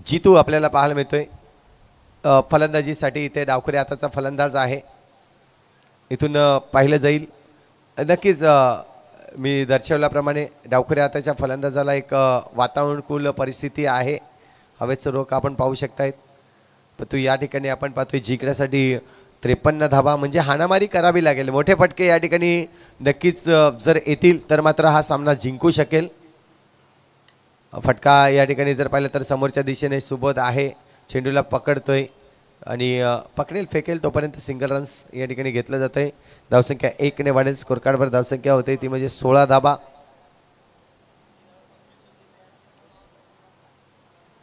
जितू आपल्याला पाहायला मिळतोय. फलंदाजीसाठी इथे डावखुरी हाताचा फलंदाज आहे. इथून पाहिलं जाईल. नक्कीच मी दर्शवल्याप्रमाणे डावखुरी हाताच्या फलंदाजाला एक वातावरणकूल परिस्थिती आहे. हवेचं रोख आपण पाहू शकतायत. परंतु या ठिकाणी आपण पाहतोय जिंकण्यासाठी 53 धावा म्हणजे हाणामारी करावी लागेल. मोठे फटके या ठिकाणी नक्कीच जर येतील तर मात्र हा सामना जिंकू शकेल. फटका या ठिकाणी जर पाहिलं तर समोरच्या दिशेने सुबोध आहे. चेंडूला पकडतोय आणि पकडेल फेकेल तोपर्यंत सिंगल रन्स या ठिकाणी घेतलं जात आहे. धावसंख्या 1 ने वाढेल. स्कोर कार्डवर धावसंख्या होते ती म्हणजे 16 धावा.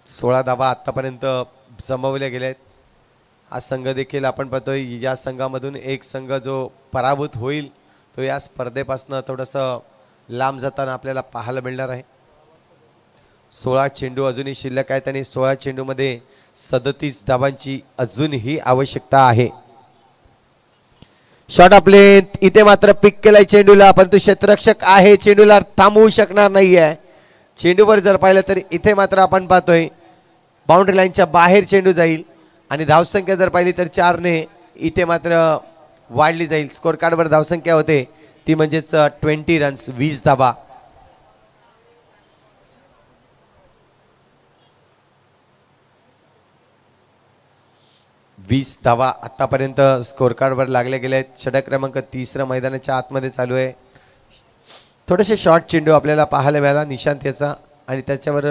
16 धावा आतापर्यंत जमवल्या गेल्या आहेत. हा संघ देखील आपण पाहतोय या संघामधून एक संघ जो पराभूत होईल तो या स्पर्धेपासून थोडंसं लांब जाताना आपल्याला पाहायला मिळणार आहे. 16 चेंडू अजूनही शिल्लक आहेत आणि 16 चेंडूमध्ये 37 धावांची अजूनही आवश्यकता आहे. शॉट आपले इथे मात्र पिक केलाय चेंडूला परंतु क्षेत्ररक्षक आहे. चेंडूला थांबवू शकणार नाहीये. चेंडूवर जर पाहिलं तर इथे मात्र आपण पाहतोय बाउंड्री लाईनच्या बाहेर चेंडू जाईल आणि धावसंख्या जर पाहिली तर 4 ने इथे मात्र वाढली जाईल. स्कोर कार्डवर धावसंख्या होते ती म्हणजेच 20 रन्स 20 धावा. वीस धावा आतापर्यंत स्कोर कार्डवर लागले गेले आहेत. षटक क्रमांक 3 मैदानाच्या आतमध्ये चालू आहे. थोडेसे शॉर्ट चेंडू आपल्याला पाहायला मिळाला निशांत याचा आणि त्याच्यावर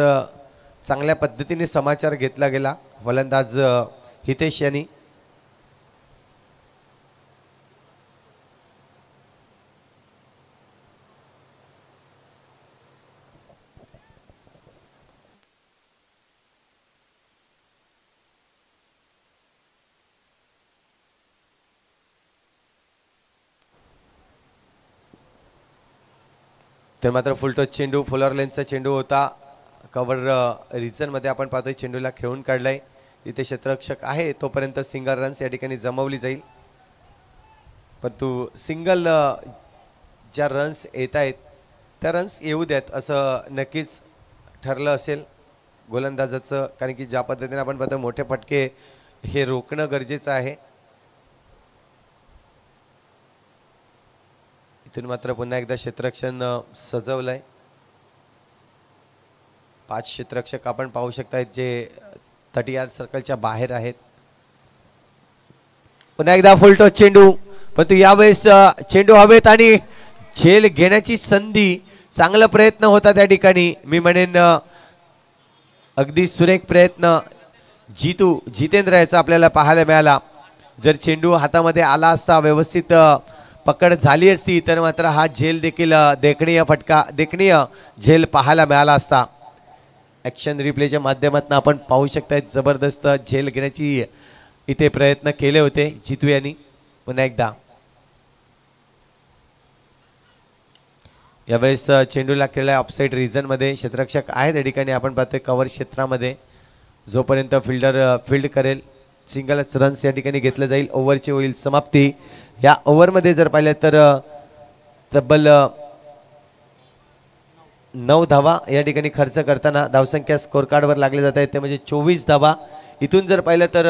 चांगल्या पद्धतीने समाचार घेतला गेला फलंदाज हितेश यांनी. तर मात्र फुलटॉस चेंडू फुलर लेन्सचा चेंडू होता. कव्हर रिजनमध्ये आपण पाहतोय चेंडूला खेळून काढलाय. इथे क्षेत्ररक्षक आहे तोपर्यंत सिंगल रन्स या ठिकाणी जमवली जाईल. परंतु सिंगल ज्या रन्स येत आहेत त्या रन्स येऊ द्यात असं नक्कीच ठरलं असेल गोलंदाजाचं. कारण की ज्या पद्धतीने आपण पाहतो मोठे फटके हे रोखणं गरजेचं आहे. इथून मात्र पुन्हा एकदा क्षेत्ररक्षण सजवलंय. 5 क्षेत्ररक्षक आपण पाहू शकतायत जे 30 यार्ड सर्कलच्या बाहेर आहेत. पुन्हा एकदा फुलटॉस चेंडू परंतु यावेळेस चेंडू हवेत आणि झेल घेण्याची संधी. चांगला प्रयत्न होता त्या ठिकाणी. मी म्हणेन अगदी सुरेख प्रयत्न जितेंद्र याचा आपल्याला पाहायला मिळाला. जर चेंडू हातामध्ये आला असता, व्यवस्थित पकड झाली असती, तर मात्र हा झेल देखील देखणीय झेल पाहायला मिळाला असता. ॲक्शन रिप्लेच्या माध्यमातून आपण पाहू शकता जबरदस्त झेल घेण्याची इथे प्रयत्न केले होते जितू यांनी. पुन्हा एकदा यावेळेस चेंडूला खेळला ऑफसाईड रिजनमध्ये. क्षेत्ररक्षक आहे त्या ठिकाणी आपण पाहतोय कव्हर क्षेत्रामध्ये. जोपर्यंत फील्ड करेल सिंगलच रन्स या ठिकाणी घेतलं जाईल. ओव्हरची होईल समाप्ती. या ओव्हरमध्ये जर पाहिलं तर तब्बल 9 धावा या ठिकाणी खर्च करताना धावसंख्या स्कोर कार्डवर लागले जात आहेत, ते म्हणजे 24 धावा. इथून जर पाहिलं तर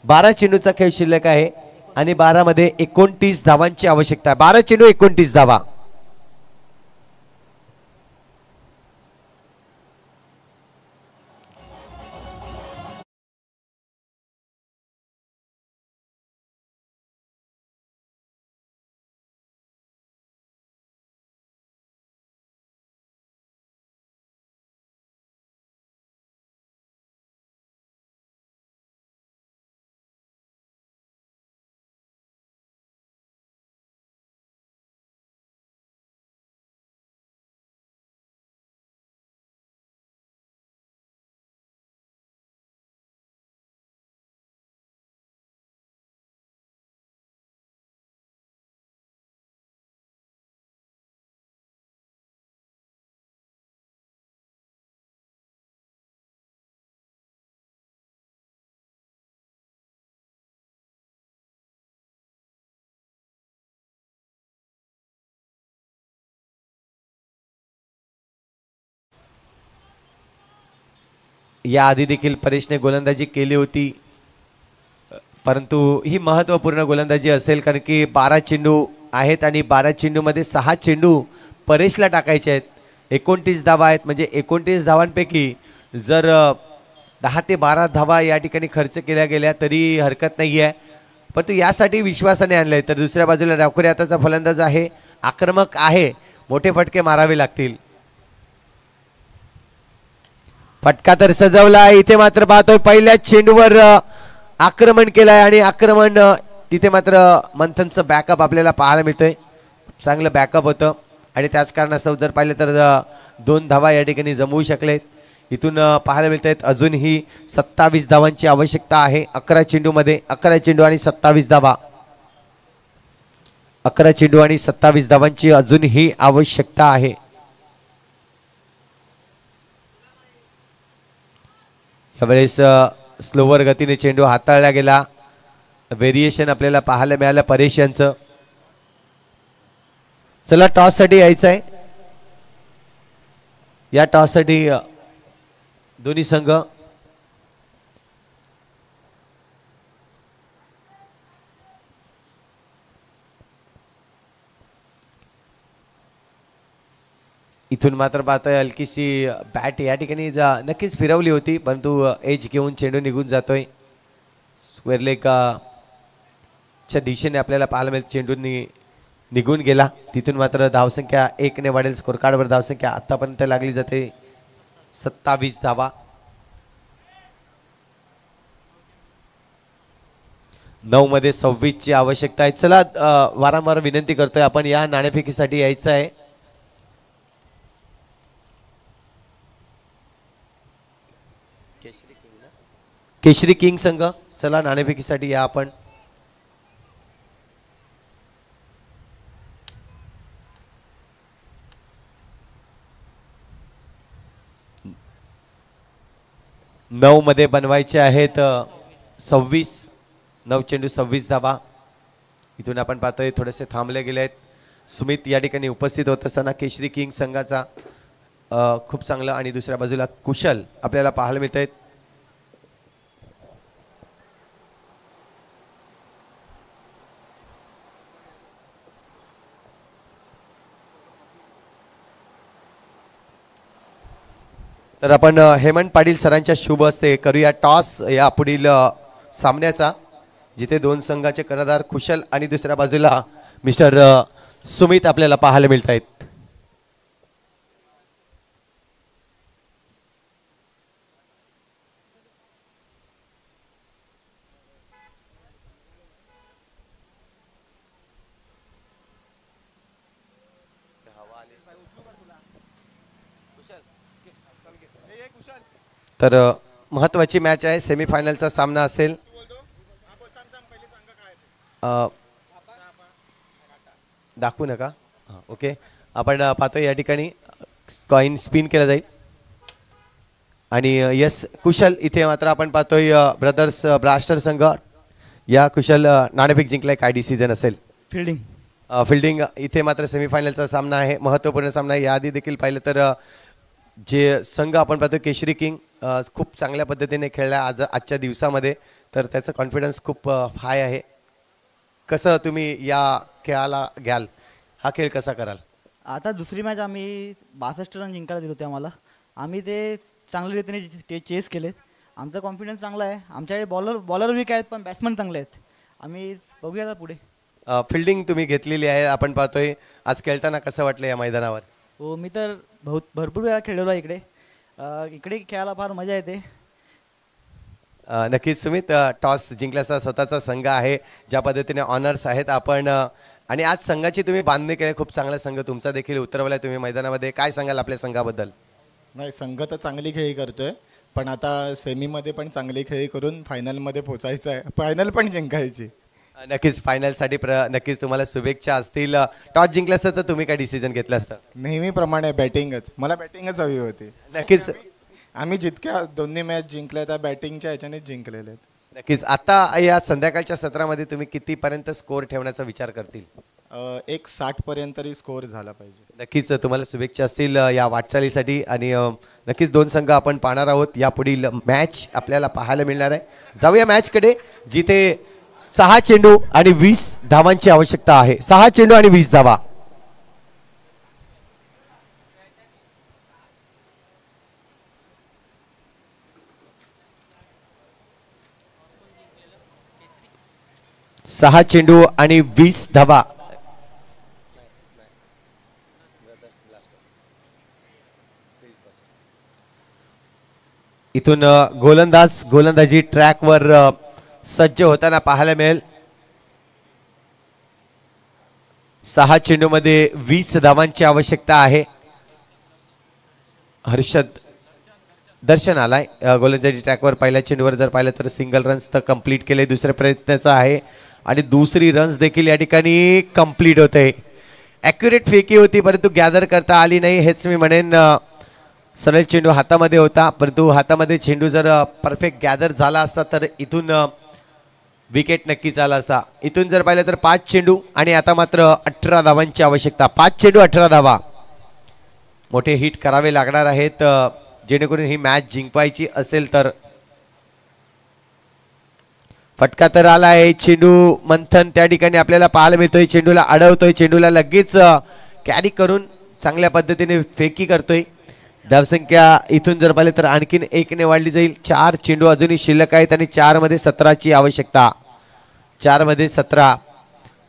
12 चेंडूचा खेळ शिल्लक आहे आणि 12 मध्ये 29 धावांची आवश्यकता आहे. 12 चेंडू 29 धावा. या आधी देखील परेशने गोलंदाजी केली होती, परंतु ही महत्त्वपूर्ण गोलंदाजी असेल, कारण की 12 चेंडू आहेत आणि 12 चेंडूमध्ये 6 चेंडू परेशला टाकायचे आहेत. 29 धावा आहेत, म्हणजे 29 धावांपैकी जर 10 ते 12 धावा या ठिकाणी खर्च केल्या गेल्या तरी हरकत नाही आहे, परंतु यासाठी विश्वासाने आणलंय. तर दुसऱ्या बाजूला राखोरी हाताचा फलंदाज आहे, आक्रमक आहे, मोठे फटके मारावे लागतील. फटका तर सजवला. इथे मात्र पाहतोय पहिल्या चेंडूवर आक्रमण केलंय आणि आक्रमण तिथे मात्र मंथनचं बॅकअप आपल्याला पाहायला मिळतंय. चांगलं बॅकअप होतं आणि त्याच कारणास्तव जर पाहिलं तर 2 धावा या ठिकाणी जमवू शकलेत. इथून पाहायला मिळत आहेत अजूनही 27 धावांची आवश्यकता आहे. 11 चेंडूमध्ये 11 चेंडू आणि 27 धावा. 11 चेंडू आणि 27 धावांची अजूनही आवश्यकता आहे. यावेळेस स्लोवर गतीने चेंडू हाताळला गेला. व्हेरिएशन आपल्याला पाहायला मिळालं परेश यांचं. चला टॉस साठी यायचं आहे. या टॉस साठी दोन्ही संघ इथून मात्र पाहतोय हलकीशी बॅट या ठिकाणी नक्कीच फिरवली होती, परंतु एज घेऊन चेंडू निघून जातोय. स्क्वेअर लेग च्या दिशेने आपल्याला पाहायला मिळत चेंडू निघून गेला. तिथून मात्र धावसंख्या 1 ने वाढेल. स्कोर कार्डवर धावसंख्या आतापर्यंत लागली जाते 27 धावा. 9 मध्ये 26 ची आवश्यकता आहे. चला वारंवार विनंती करतोय आपण या नाणेफेकीसाठी यायचं आहे. केशरी किंग संघ चला नाणेफेकीसाठी या आपण. नऊ मध्ये बनवायचे आहेत 26. 9 चेंडू 26 धावा. इथून आपण पाहतोय थोडेसे थांबले गेले आहेत. सुमित या ठिकाणी उपस्थित होत असताना केशरी किंग संघाचा खूप चांगलं आणि दुसऱ्या बाजूला कुशल आपल्याला पाहायला मिळत आहेत. तर आपण हेमंत पाटील सरांच्या शुभ हस्ते करूया टॉस या पुढील सामन्याचा, जिथे 2 संघाचे कर्णधार कुशल आणि दुसऱ्या बाजूला मिस्टर सुमित आपल्याला पाहायला मिळत आहेत. तर महत्त्वाची मॅच आहे, सेमीफायनलचा सामना असेल. दाखवू नका. हां ओके. आपण पाहतो या ठिकाणी कॉइन स्पिन केला जाईल आणि यस कुशल इथे मात्र आपण पाहतोय ब्रदर्स ब्लास्टर संघ या कुशल नाणेफेक जिंकलाय. काय डिसिजन असेल? फिल्डिंग इथे मात्र सेमीफायनलचा सामना आहे, महत्त्वपूर्ण सामना आहे. याआधी देखील पाहिलं तर जे संघ आपण पाहतो केशरी किंग खूप चांगल्या पद्धतीने खेळला आजच्या दिवसामध्ये, तर त्याचं कॉन्फिडन्स खूप हाय आहे. कसं तुम्ही या खेळाला घ्याल, हा खेळ कसा कराल? आता दुसरी मॅच आम्ही 62 रन जिंकायला दिले होते आम्हाला. आम्ही ते चांगल्या रीतीने चेस केलेत. आमचा कॉन्फिडन्स चांगला आहे. आमच्याकडे बॉलर वीक आहेत पण बॅट्समन चांगले आहेत. आम्ही बघूया पुढे. फिल्डिंग तुम्ही घेतलेली आहे, आपण पाहतोय आज खेळताना कसं वाटलं या मैदानावर? हो मी तर भरपूर वेळा खेळलेलो आहे इकडे. इकडे खेळायला फार मजा येते. नक्कीच सुमित, टॉस जिंकल्याचा स्वतःचा संघ आहे, ज्या पद्धतीने ऑनर्स आहेत आपण आणि आज संघाची तुम्ही बांधणी केली, खूप चांगला संघ तुमचा देखील उतरवलाय तुम्ही मैदानामध्ये. काय सांगाल आपल्या संघाबद्दल? नाही, संघ तर चांगली खेळी करतोय पण आता सेमीमध्ये पण चांगली खेळी करून फायनलमध्ये पोहोचायचं आहे, फायनल पण जिंकायची. नक्कीच फायनलसाठी नक्कीच तुम्हाला शुभेच्छा असतील. टॉस जिंकलं असतं तर तुम्ही काय डिसिजन घेतलं असतं? नेहमीप्रमाणे बॅटिंगच, मला बॅटिंगच हवी होती. नक्कीच आम्ही जितक्या दोन्ही मॅच जिंकल्या त्या बॅटिंगच्या ह्याच्यानेच जिंकलेल्या आहेत. नक्कीच. आता या संध्याकाळच्या सत्रामध्ये तुम्ही कितीपर्यंत स्कोअर ठेवण्याचा विचार करतील? 160 पर्यंत तरी स्कोअर झाला पाहिजे. नक्कीच तुम्हाला शुभेच्छा असतील या वाटचालीसाठी आणि नक्कीच दोन संघ आपण पाहणार आहोत. यापुढील मॅच आपल्याला पाहायला मिळणार आहे. जाऊया मॅचकडे, जिथे 6 चेंडू आणि 20 धावांची आवश्यकता आहे. 6 चेंडू आणि 20 धावा. सहा चेंडू आणि 20 धावा. इथून गोलंदाजी ट्रॅकवर सज्ज होताना पाहायला मिळेल. 6 चेंडूमध्ये 20 धावांची आवश्यकता आहे. हर्षद दर्शन आलाय गोलंदाजी ट्रॅकवर. पहिल्या चेंडूवर जर पाहिलं तर सिंगल रन्स तर कंप्लीट केले, दुसऱ्या प्रयत्नाचा आहे आणि दुसरी रन्स देखील या ठिकाणी कंप्लीट होते. ॲक्युरेट फेकी होती परंतु गॅदर करता आली नाही, हेच मी म्हणेन. सरळ चेंडू हातामध्ये होता परंतु हातामध्ये चेंडू जर परफेक्ट गॅदर झाला असता तर इथून विकेट नक्कीच आला असता. इथून जर पाहिलं तर 5 चेंडू आणि आता मात्र 18 धावांची आवश्यकता. 5 चेंडू 18 धावा. मोठे हिट करावे लागणार आहेत जेणेकरून ही मॅच जिंकवायची असेल तर. फटका तर आला आहे. चेंडू मंथन त्या ठिकाणी आपल्याला पाहायला मिळतोय. चेंडूला अडवतोय, चेंडूला लगेच कॅरी करून चांगल्या पद्धतीने फेकी करतोय. धावसंख्या इथून जर पाहिले तर आणखीन 1 ने वाढली जाईल. 4 चेंडू अजूनही शिल्लक आहेत आणि 4 मध्ये 17 ची आवश्यकता. 4 मध्ये 17.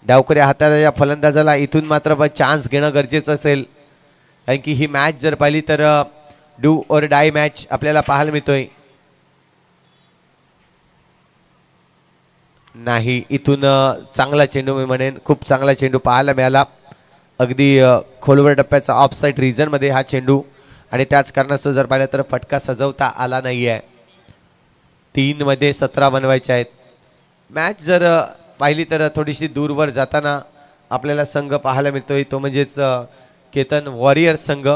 डावकऱ्या हाताच्या फलंदाजाला इथून मात्र चान्स घेणं गरजेचं असेल, कारण की ही मॅच जर पाहिली तर डू और डाय मॅच आपल्याला पाहायला मिळतोय. नाही, इथून चांगला चेंडू मी म्हणेन, खूप चांगला चेंडू पाहायला मिळाला. अगदी खोलवर टप्प्याचा ऑफ साईड रिजन मध्ये हा चेंडू आणि त्याच कारणास्तव जर पाहिलं तर फटका सजवता आला नाही आहे. 3 मध्ये 17 बनवायचे आहेत. मॅच जर पाहिली तर थोडीशी दूरवर जाताना आपल्याला संघ पाहायला मिळतोय, तो म्हणजेच केतन वॉरियर संघ.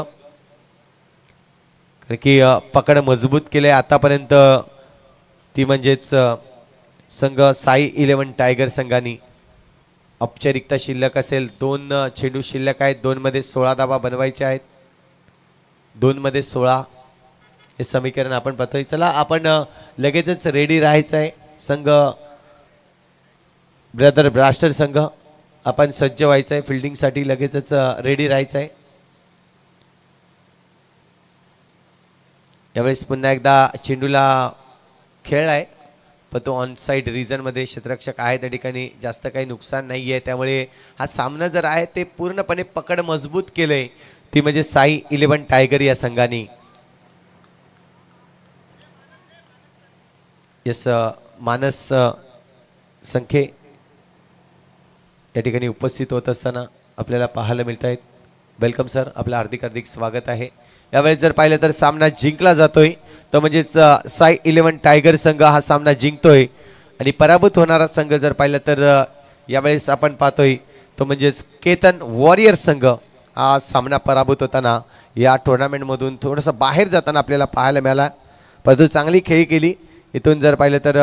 कारण की पकड मजबूत केले आतापर्यंत ती म्हणजेच संघ साई 11 टायगर संघानी. औपचारिकता शिल्लक असेल. 2 चेंडू शिल्लक आहेत. 2 मध्ये 16 धावा बनवायच्या आहेत. 2 मध्ये 16 हे समीकरण आपण पाहतोय. चला आपण लगेचच रेडी राहायचं आहे. संघ ब्रदर ब्लास्टर संघ आपण सज्ज व्हायचं आहे. फिल्डिंगसाठी लगेचच रेडी राहायचं आहे. यावेळेस पुन्हा एकदा चेंडूला खेळ आहे पण तो ऑन साईड रिजन मध्ये क्षेत्ररक्षक आहे, त्या ठिकाणी जास्त काही नुकसान नाही आहे. त्यामुळे हा सामना जर आहे ते पूर्णपणे पकड मजबूत केलंय, ती म्हणजे साई 11 टायगर या संघाने. यस मानस संख्ये या ठिकाणी उपस्थित होत असताना आपल्याला पाहायला मिळत आहेत. वेलकम सर, आपलं हार्दिक स्वागत आहे. यावेळेस जर पाहिलं तर सामना जिंकला जातोय, तो म्हणजेच साई 11 टायगर संघ हा सामना जिंकतोय. आणि पराभूत होणारा संघ जर पाहिलं तर यावेळेस आपण पाहतोय तो म्हणजेच केतन वॉरियर संघ हा सामना पराभूत होताना या टुर्नामेंटमधून थोडंसं बाहेर जाताना आपल्याला पाहायला मिळाला. परंतु चांगली खेळी केली. इथून जर पाहिलं तर